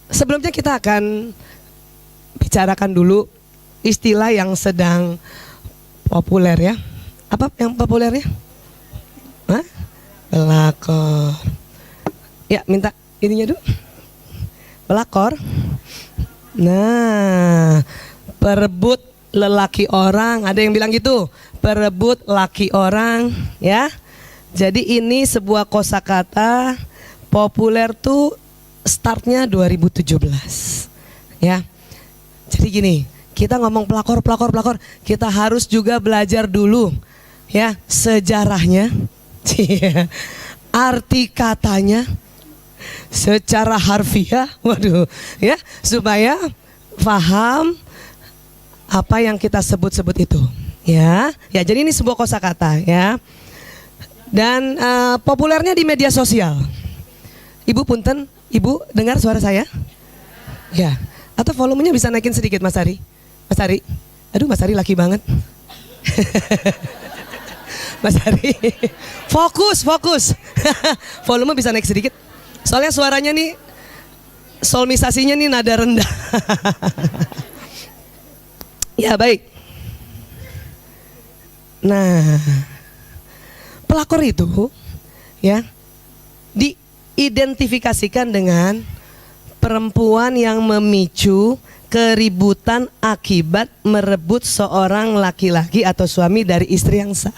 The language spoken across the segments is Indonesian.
Sebelumnya kita akan bicarakan dulu istilah yang sedang populer ya. Apa yang populernya? Hah? Pelakor. Ya, minta ininya dulu. Pelakor. Nah, perebut lelaki orang. Ada yang bilang gitu, perebut laki orang ya. Jadi ini sebuah kosakata populer tuh startnya 2017 ya. Jadi gini, kita ngomong pelakor, kita harus juga belajar dulu ya sejarahnya, arti katanya secara harfiah, waduh ya, supaya paham apa yang kita sebut-sebut itu ya. Ya, jadi ini sebuah kosakata ya. Dan populernya di media sosial. Ibu punten, Ibu dengar suara saya? Ya. Atau volumenya bisa naikin sedikit Mas Ari? Mas Ari? Aduh, Mas Ari laki banget. Mas Ari, fokus. Volume bisa naik sedikit. Soalnya suaranya nih, solmisasinya nih nada rendah. Ya, baik. Nah, pelakor itu ya diidentifikasikan dengan perempuan yang memicu keributan akibat merebut seorang laki-laki atau suami dari istri yang sah.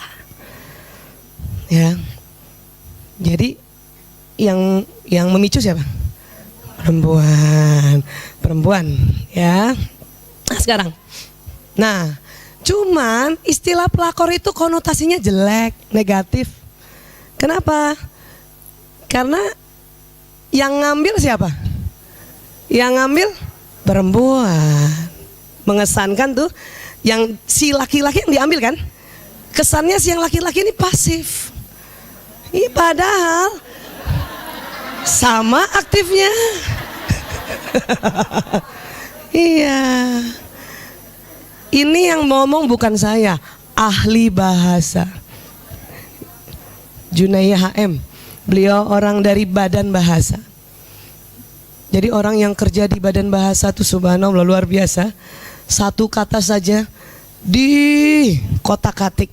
Ya. Jadi yang memicu siapa? Perempuan ya. Nah, sekarang. Nah, cuman istilah pelakor itu konotasinya jelek, negatif. Kenapa? Karena yang ngambil siapa? Yang ngambil perempuan. Mengesankan tuh yang si laki-laki yang diambil kan? Kesannya si yang laki-laki ini pasif. Padahal sama aktifnya. Iya. Ini yang ngomong bukan saya, ahli bahasa. Junaiya HM, beliau orang dari Badan Bahasa. Jadi orang yang kerja di Badan Bahasa tuh subhanallah luar biasa. Satu kata saja di kotak-katik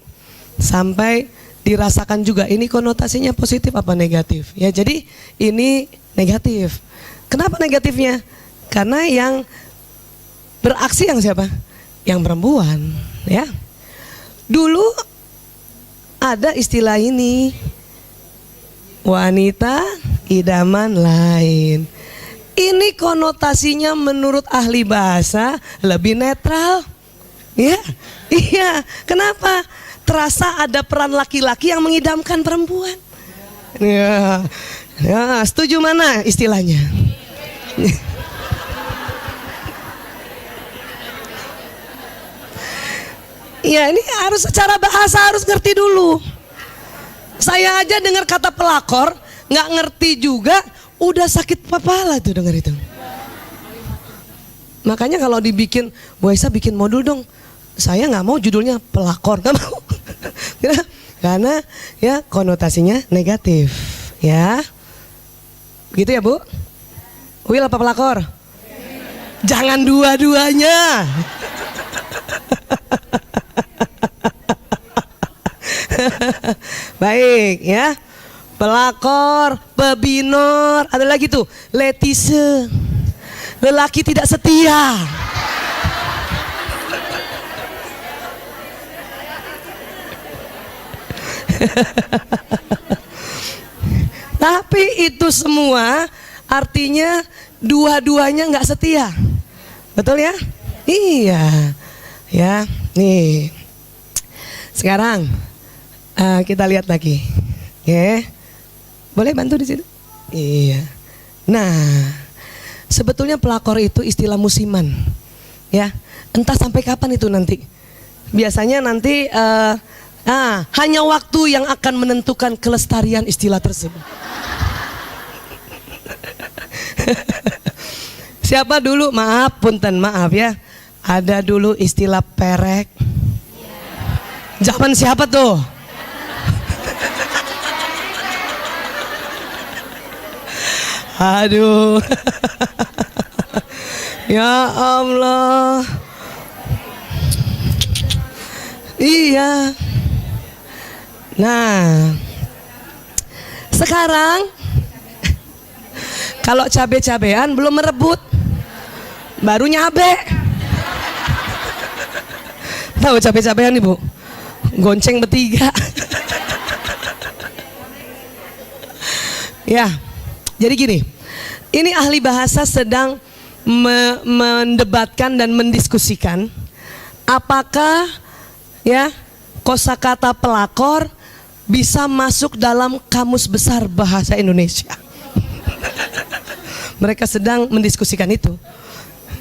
sampai dirasakan juga ini konotasinya positif apa negatif. Ya, jadi ini negatif. Kenapa negatifnya? Karena yang beraksi yang siapa? Yang perempuan ya. Dulu ada istilah ini, wanita idaman lain. Ini konotasinya menurut ahli bahasa lebih netral ya. Iya, kenapa? Terasa ada peran laki-laki yang mengidamkan perempuan ya. Ya, setuju mana istilahnya? Ya, ini harus secara bahasa harus ngerti dulu. Saya aja dengar kata pelakor nggak ngerti juga, udah sakit kepala tuh dengar itu. Makanya kalau dibikin, Bu Aisyah bikin modul dong. Saya nggak mau judulnya pelakor, nggak mau. Karena ya konotasinya negatif, ya. Begitu ya Bu? Will apa pelakor? Jangan dua-duanya. Baik ya. Pelakor, pebinor, ada lagi tuh letise, lelaki tidak setia. Tapi itu semua artinya dua-duanya nggak setia, betul ya? Iya, ya. Nih, sekarang kita lihat lagi, ya. Boleh bantu di situ? Iya. Nah, sebetulnya pelakor itu istilah musiman, ya. Entah sampai kapan itu nanti. Biasanya nanti hanya waktu yang akan menentukan kelestarian istilah tersebut. Siapa dulu? Maaf, punten, maaf ya. Ada dulu istilah perek. Zaman siapa tuh? Aduh. Ya Allah. Iya. Nah, sekarang kalau cabe-cabean belum merebut, baru nyabe. Tahu cabe-cabean Ibu? Gonceng bertiga. Ya, jadi gini, ini ahli bahasa sedang mendebatkan dan mendiskusikan apakah ya kosakata pelakor bisa masuk dalam kamus besar bahasa Indonesia. Mereka sedang mendiskusikan itu,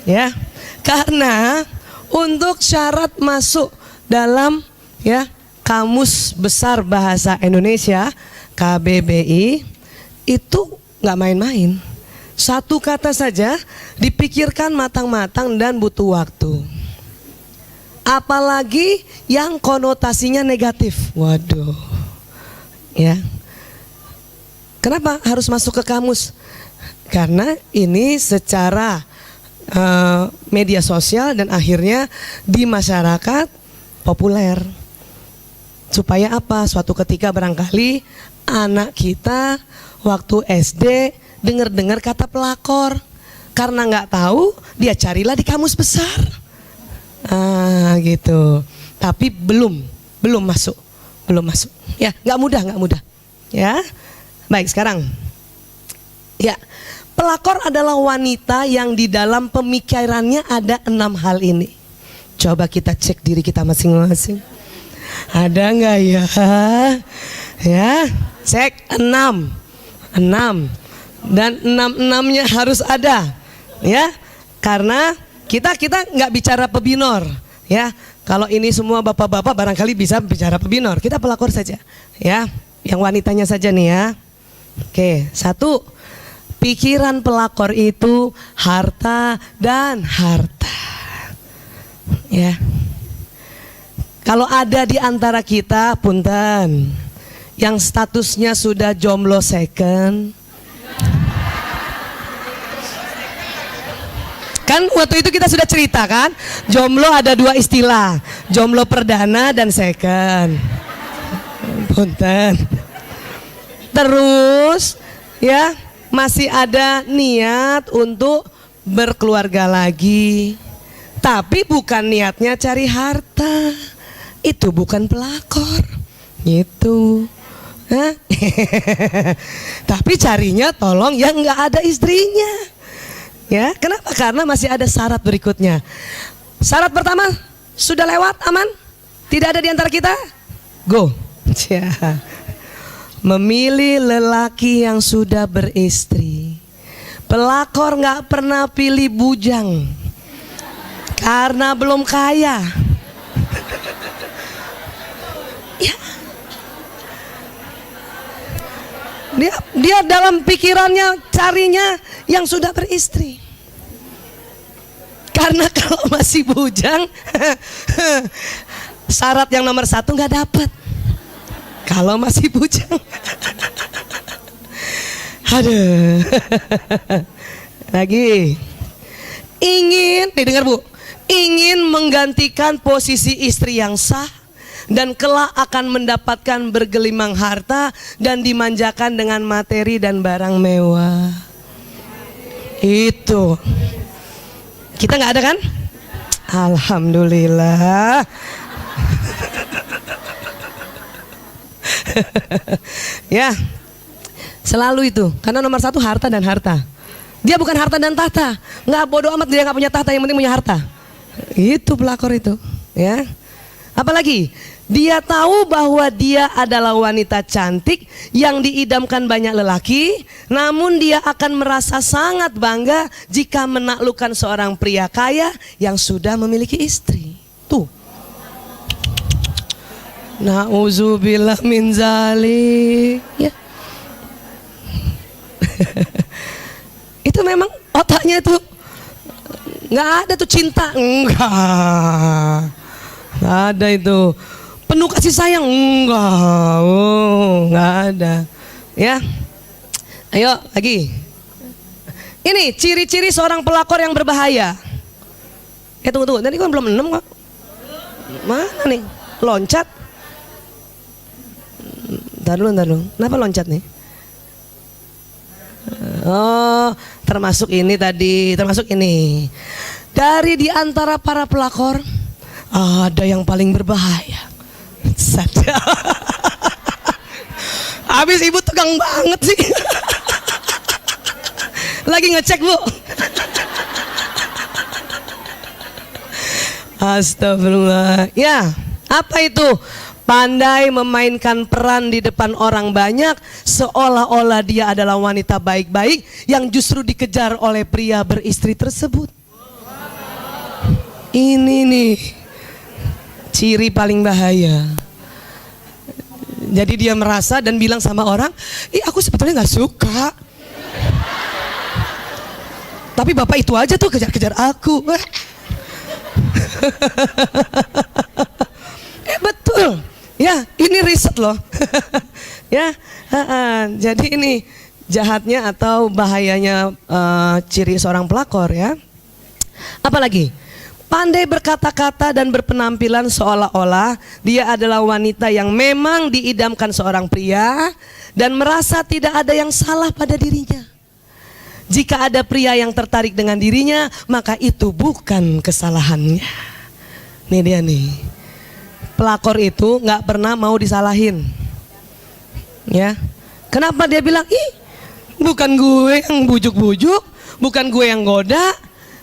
ya, karena untuk syarat masuk dalam ya kamus besar bahasa Indonesia KBBI itu nggak main-main. Satu kata saja dipikirkan matang-matang dan butuh waktu. Apalagi yang konotasinya negatif. Waduh. Ya. Kenapa harus masuk ke kamus? Karena ini secara media sosial dan akhirnya di masyarakat populer. Supaya apa? Suatu ketika barangkali anak kita waktu SD dengar-dengar kata pelakor, karena nggak tahu dia carilah di kamus besar. Gitu. Tapi belum masuk. Ya, nggak mudah. Ya, baik sekarang. Ya, pelakor adalah wanita yang di dalam pemikirannya ada 6 hal ini. Coba kita cek diri kita masing-masing. Ada nggak ya? Ya, cek 6. Dan 6-6-nya harus ada. Ya, karena kita nggak bicara pebinor. Ya, kalau ini semua bapak-bapak barangkali bisa bicara pebinor. Kita pelakor saja. Ya, yang wanitanya saja nih ya. Oke, 1. Pikiran pelakor itu harta dan harta. Ya. Kalau ada di antara kita, punten, yang statusnya sudah jomblo second, kan waktu itu kita sudah cerita kan, jomblo ada 2 istilah, jomblo perdana dan second. Punten. Terus ya masih ada niat untuk berkeluarga lagi, tapi bukan niatnya cari harta, itu bukan pelakor, gitu. Tapi carinya tolong yang nggak ada istrinya. Ya, kenapa? Karena masih ada syarat berikutnya. Syarat pertama sudah lewat, aman, tidak ada di antara kita, go. Memilih lelaki yang sudah beristri. Pelakor nggak pernah pilih bujang karena belum kaya. Ya. Dia dalam pikirannya carinya yang sudah beristri. Karena kalau masih bujang, syarat yang nomor 1 nggak dapat. Kalau masih bujang. Aduh. Lagi. Ingin, dengar Bu, ingin menggantikan posisi istri yang sah dan kelak akan mendapatkan bergelimang harta dan dimanjakan dengan materi dan barang mewah. Itu. Kita nggak ada kan? Alhamdulillah. Ya, selalu itu. Karena nomor 1 harta dan harta. Dia bukan harta dan tahta. Nggak, bodoh amat dia nggak punya tahta, yang penting punya harta. Itu pelakor itu. Ya. Apalagi dia tahu bahwa dia adalah wanita cantik yang diidamkan banyak lelaki, namun dia akan merasa sangat bangga jika menaklukkan seorang pria kaya yang sudah memiliki istri. Tuh. Na'udzubillah min zalik. Ya. Itu memang otaknya itu nggak ada tuh cinta, enggak ada itu. Penuh kasih sayang, enggak ada. Ya, ayo lagi. Ini ciri-ciri seorang pelakor yang berbahaya. Tunggu, tadi kan belum 6 kok. Mana nih? Loncat. Ntar dulu. Kenapa loncat nih? Oh, termasuk ini tadi, termasuk ini. Dari di antara para pelakor ada yang paling berbahaya. Habis ibu tegang banget sih. Lagi ngecek, Bu. Astagfirullah. Ya, apa itu? Pandai memainkan peran di depan orang banyak, seolah-olah dia adalah wanita baik-baik yang justru dikejar oleh pria beristri tersebut. Ini nih ciri paling bahaya. Jadi dia merasa dan bilang sama orang, aku sebetulnya nggak suka, tapi bapak itu aja tuh kejar-kejar aku. Betul. Ya, ini riset loh. Ya, jadi ini jahatnya atau bahayanya ciri seorang pelakor ya. Apalagi pandai berkata-kata dan berpenampilan seolah-olah dia adalah wanita yang memang diidamkan seorang pria dan merasa tidak ada yang salah pada dirinya. Jika ada pria yang tertarik dengan dirinya, maka itu bukan kesalahannya. Nih dia nih. Pelakor itu nggak pernah mau disalahin, ya. Kenapa dia bilang, bukan gue yang bujuk-bujuk, bukan gue yang goda,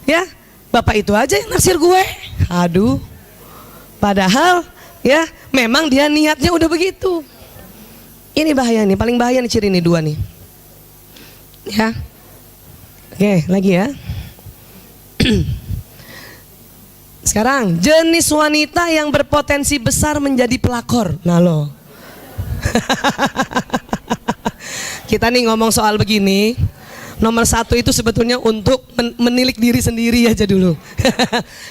ya. Bapak itu aja yang naksir gue. Aduh, padahal, ya, memang dia niatnya udah begitu. Ini bahaya nih, paling bahaya nih ciri nih dua nih, ya. Oke, lagi ya. Sekarang jenis wanita yang berpotensi besar menjadi pelakor. Nah lo kita nih ngomong soal begini, nomor satu itu sebetulnya untuk menilik diri sendiri aja dulu.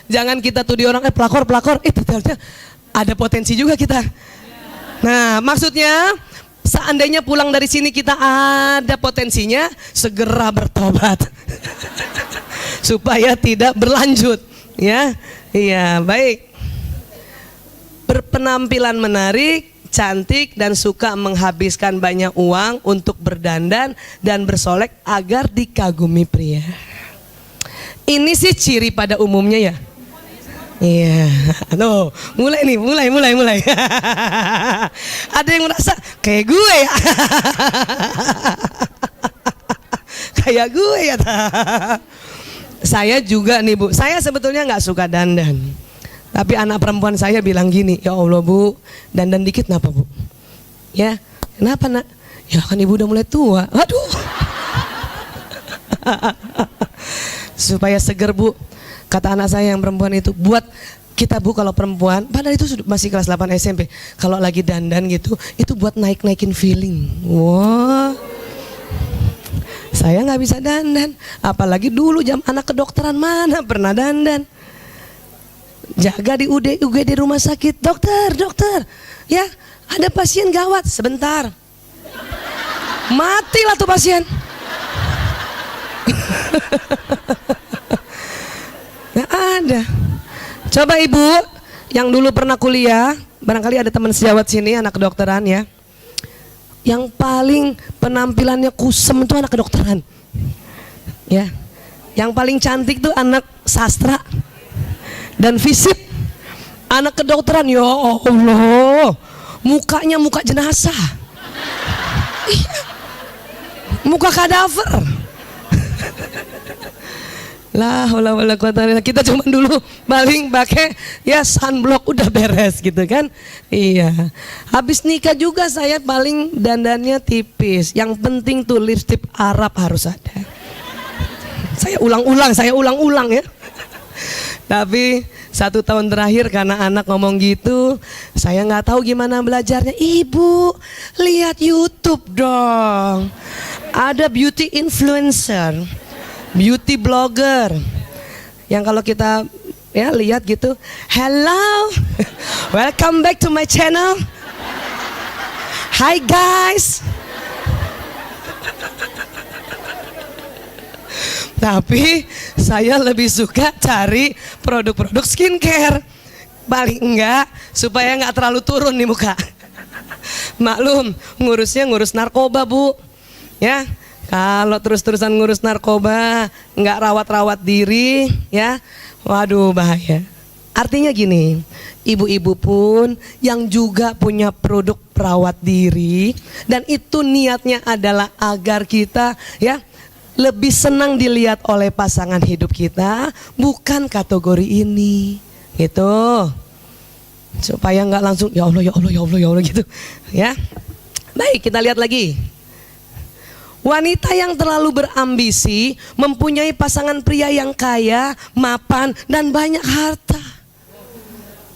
Jangan kita tuh di orang pelakor, ternyata ada potensi juga kita. Nah maksudnya seandainya pulang dari sini kita ada potensinya, segera bertobat supaya tidak berlanjut, ya. Iya, baik. Berpenampilan menarik, cantik dan suka menghabiskan banyak uang untuk berdandan dan bersolek agar dikagumi pria. Ini sih ciri pada umumnya ya. Iya, tuh mulai nih, mulai. Ada yang merasa kayak gue ya. Kayak gue ya. Saya juga nih Bu, saya sebetulnya nggak suka dandan. Tapi anak perempuan saya bilang gini, ya Allah Bu, dandan dikit kenapa Bu? Ya, kenapa nak? Ya kan ibu udah mulai tua. Aduh. Supaya seger Bu, kata anak saya yang perempuan itu, buat kita Bu kalau perempuan, padahal itu masih kelas 8 SMP, kalau lagi dandan gitu, itu buat naik-naikin feeling. Wah. Saya nggak bisa dandan, apalagi dulu jam anak kedokteran mana pernah dandan. Jaga di UGD rumah sakit, dokter, ya ada pasien gawat, sebentar, matilah tuh pasien. Nggak ada. Coba ibu yang dulu pernah kuliah, barangkali ada teman sejawat sini anak kedokteran ya. Yang paling penampilannya kusem itu anak kedokteran, ya. Yang paling cantik tuh anak sastra dan fisip. Anak kedokteran, ya Allah, mukanya muka jenazah, muka kadaver. Lah, kita cuma dulu paling pakai ya sunblock udah beres gitu kan. Iya. Habis nikah juga saya paling dandannya tipis. Yang penting tuh lipstick Arab harus ada. Saya ulang-ulang ya. Tapi 1 tahun terakhir karena anak ngomong gitu, saya nggak tahu gimana belajarnya. Ibu, lihat YouTube dong. Ada beauty influencer, beauty blogger yang kalau kita ya lihat gitu, hello, welcome back to my channel, hi guys. Tapi saya lebih suka cari produk-produk skincare. Paling enggak supaya nggak terlalu turun nih muka. Maklum, ngurusnya ngurus narkoba, Bu. Ya, kalau terus-terusan ngurus narkoba, nggak rawat-rawat diri, ya, waduh bahaya. Artinya gini, ibu-ibu pun yang juga punya produk perawat diri, dan itu niatnya adalah agar kita, ya, lebih senang dilihat oleh pasangan hidup kita, bukan kategori ini, gitu. Supaya nggak langsung ya Allah ya Allah ya Allah ya Allah gitu, ya. Baik, kita lihat lagi. Wanita yang terlalu berambisi mempunyai pasangan pria yang kaya, mapan, dan banyak harta.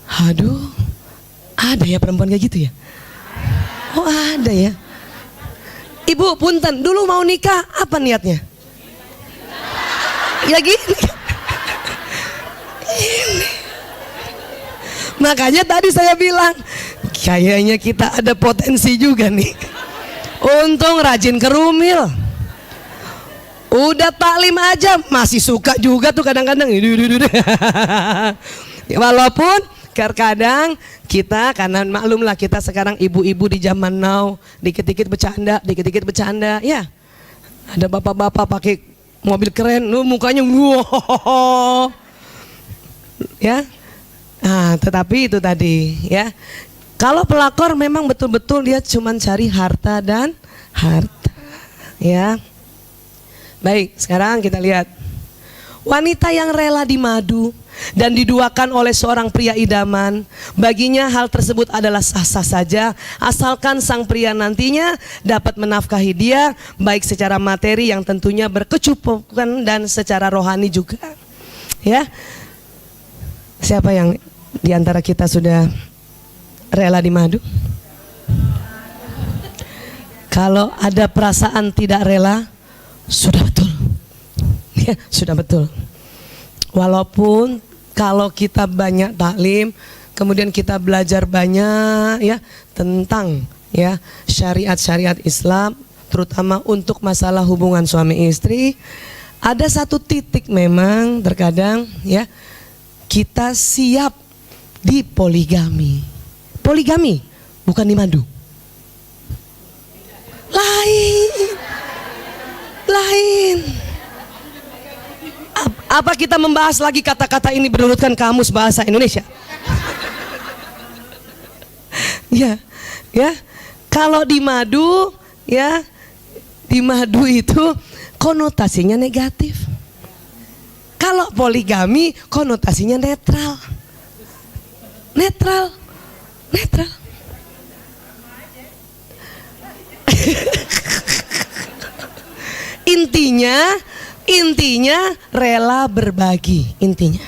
Aduh, ada ya perempuan kayak gitu ya? Oh ada ya. Ibu punten, dulu mau nikah apa niatnya? Ya gini. Ini. Makanya tadi saya bilang, kayaknya kita ada potensi juga nih. Untung rajin kerumil. Udah taklim aja masih suka juga tuh kadang-kadang. Walaupun terkadang kita, karena maklum lah kita sekarang ibu-ibu di zaman now, dikit-dikit bercanda, ya. Ada bapak-bapak pakai mobil keren, mukanya wow, ya. Nah, tetapi itu tadi, ya. Kalau pelakor memang betul-betul dia cuma cari harta dan harta, ya. Baik, sekarang kita lihat wanita yang rela dimadu dan diduakan oleh seorang pria idaman, baginya hal tersebut adalah sah-sah saja asalkan sang pria nantinya dapat menafkahi dia baik secara materi yang tentunya berkecukupan dan secara rohani juga. Ya, siapa yang diantara kita sudah rela dimadu? Kalau ada perasaan tidak rela, sudah betul. Ya, sudah betul. Walaupun kalau kita banyak taklim, kemudian kita belajar banyak ya tentang ya syariat-syariat Islam, terutama untuk masalah hubungan suami istri, ada satu titik memang terkadang ya kita siap di poligami. Poligami bukan di madu. Lain. Apa kita membahas lagi kata-kata ini berurutkan kamus bahasa Indonesia? Ya, ya. Kalau di madu, ya, di madu itu konotasinya negatif. Kalau poligami konotasinya netral. Netral. Intinya rela berbagi intinya.